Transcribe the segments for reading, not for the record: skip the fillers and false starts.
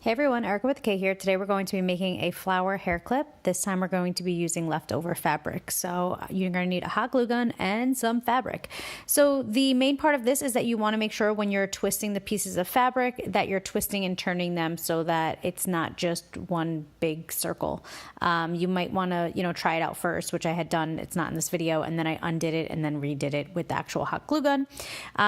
Hey everyone, Erica with K here. Today we're going to be making a flower hair clip. This time we're going to be using leftover fabric. So you're going to need a hot glue gun and some fabric. So the main part of this is that you want to make sure when you're twisting the pieces of fabric that you're twisting and turning them so that it's not just one big circle. You might want to, try it out first, which I had done. It's not in this video. And then I undid it and then redid it with the actual hot glue gun.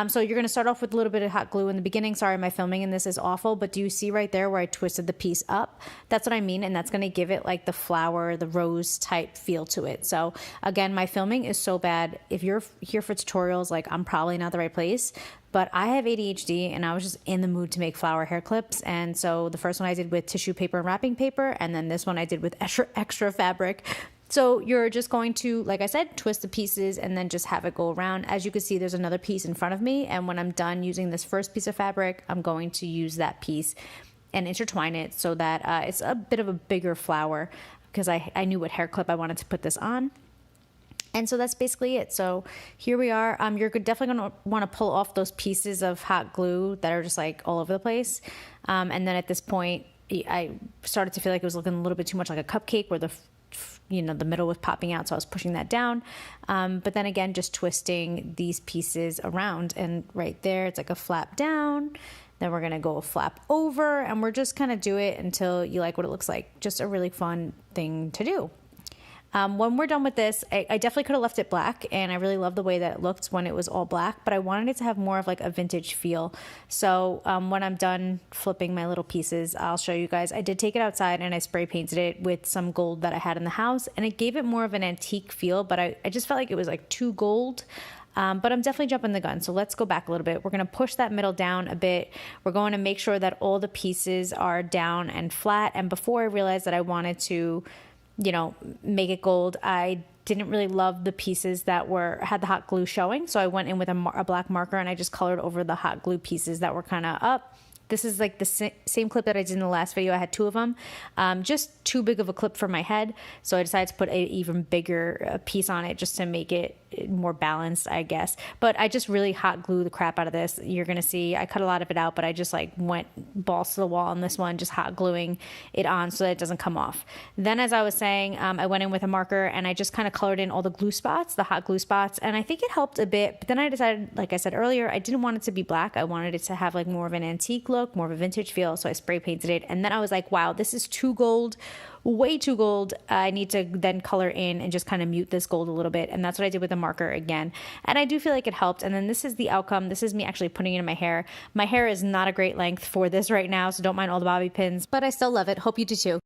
So you're going to start off with a little bit of hot glue in the beginning. Sorry, my filming in this is awful, but do you see right there where I twisted the piece up? That's what I mean, and that's going to give it like the flower, the rose type feel to it. So again, my filming is so bad. If you're here for tutorials, like I'm probably not the right place, but I have ADHD and I was just in the mood to make flower hair clips. And so the first one I did with tissue paper and wrapping paper, and then this one I did with extra fabric. So you're just going to, like I said, twist the pieces and then just have it go around. As you can see, there's another piece in front of me. And when I'm done using this first piece of fabric, I'm going to use that piece and intertwine it so that it's a bit of a bigger flower, because I knew what hair clip I wanted to put this on. And so that's basically it. So here we are. You're definitely going to want to pull off those pieces of hot glue that are just like all over the place. And then at this point, I started to feel like it was looking a little bit too much like a cupcake where the middle was popping out, so I was pushing that down. But then again, just twisting these pieces around, and right there, it's like a flap down. Then we're gonna go a flap over, and we're just kind of do it until you like what it looks like. Just a really fun thing to do. When we're done with this, I definitely could have left it black, and I really love the way that it looked when it was all black, but I wanted it to have more of like a vintage feel. So when I'm done flipping my little pieces, I'll show you guys. I did take it outside and I spray painted it with some gold that I had in the house, and it gave it more of an antique feel, but I just felt like it was like too gold. But I'm definitely jumping the gun. So let's go back a little bit. We're going to push that middle down a bit. We're going to make sure that all the pieces are down and flat. And before I realized that I wanted to, make it gold, I didn't really love the pieces that had the hot glue showing. So I went in with a black marker and I just colored over the hot glue pieces that were kind of up. This is like the same clip that I did in the last video. I had two of them, just too big of a clip for my head. So I decided to put an even bigger piece on it just to make it more balanced, I guess. But I just really hot glue the crap out of this. You're going to see I cut a lot of it out, but I just like went balls to the wall on this one, just hot gluing it on so that it doesn't come off. Then, as I was saying, I went in with a marker and I just kind of colored in all the glue spots, the hot glue spots. And I think it helped a bit. But then I decided, like I said earlier, I didn't want it to be black. I wanted it to have like more of an antique look, more of a vintage feel. So I spray painted it. And then I was like, wow, this is too gold. Way too gold. I need to then color in and just kind of mute this gold a little bit. And that's what I did with the marker again. And I do feel like it helped. And then this is the outcome. This is me actually putting it in my hair. My hair is not a great length for this right now, so don't mind all the bobby pins, but I still love it. Hope you do too.